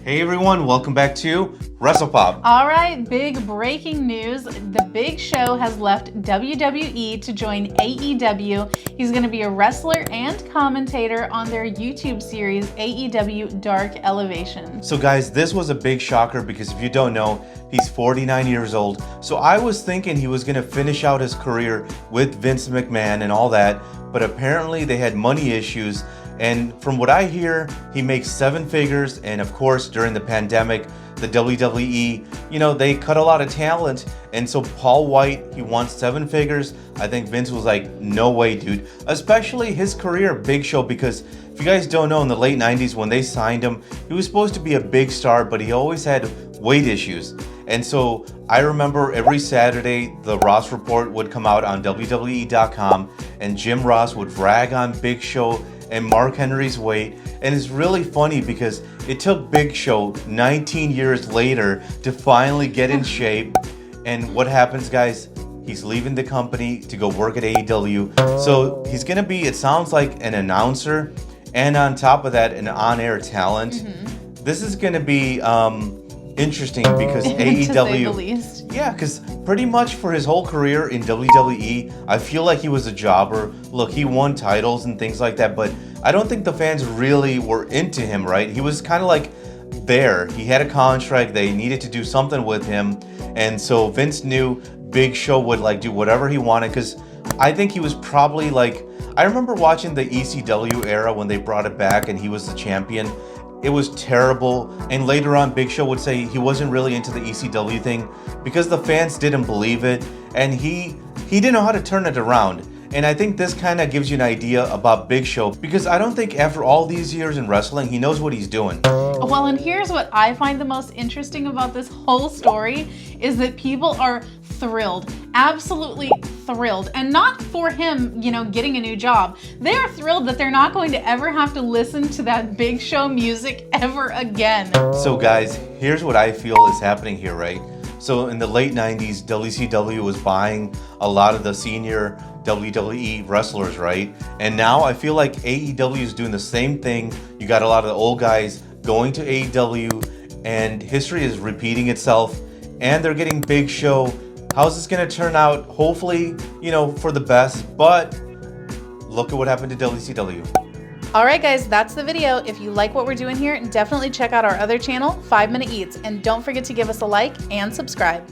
Hey everyone, welcome back to WrestlePop. All right, big breaking news. The Big Show has left WWE to join AEW. He's going to be a wrestler and commentator on their YouTube series, AEW Dark Elevation. So guys, this was a big shocker because if you don't know, he's 49 years old. So I was thinking he was going to finish out his career with Vince McMahon and all that, but apparently they had money issues. And from what I hear, he makes 7 figures. And of course, during the pandemic, the WWE, they cut a lot of talent. And so Paul White, he wants 7 figures. I think Vince was like, no way, dude. Especially his career, Big Show, because if you guys don't know, in the late 90s when they signed him, he was supposed to be a big star, but he always had weight issues. And so I remember every Saturday, the Ross Report would come out on WWE.com, and Jim Ross would rag on Big Show and Mark Henry's weight. And it's really funny because it took Big Show 19 years later to finally get in shape. And what happens, guys? He's leaving the company to go work at AEW. So he's gonna be, it sounds like, an announcer, and on top of that, an on-air talent. Mm-hmm. This is gonna be interesting because AEW, to say the least. Yeah, because pretty much for his whole career in WWE, I feel like he was a jobber. Look, he won titles and things like that, but I don't think the fans really were into him, right? He was kind of like there. He had a contract. They needed to do something with him. And so Vince knew Big Show would like do whatever he wanted, because I think he was probably like, I remember watching the ECW era when they brought it back and he was the champion. It was terrible, and later on Big Show would say he wasn't really into the ECW thing because the fans didn't believe it, and he didn't know how to turn it around. And I think this kind of gives you an idea about Big Show, because I don't think after all these years in wrestling, he knows what he's doing. Well, and here's what I find the most interesting about this whole story is that people are thrilled, absolutely thrilled, and not for him, getting a new job. They are thrilled that they're not going to ever have to listen to that Big Show music ever again. So guys, here's what I feel is happening here, right? So in the late 90s, WCW was buying a lot of the senior WWE wrestlers, right? And now I feel like AEW is doing the same thing. You got a lot of the old guys going to AEW, and history is repeating itself, and they're getting Big Show. How's this going to turn out? Hopefully, for the best, but look at what happened to WCW. All right, guys, that's the video. If you like what we're doing here, definitely check out our other channel, 5 Minute Eats, and don't forget to give us a like and subscribe.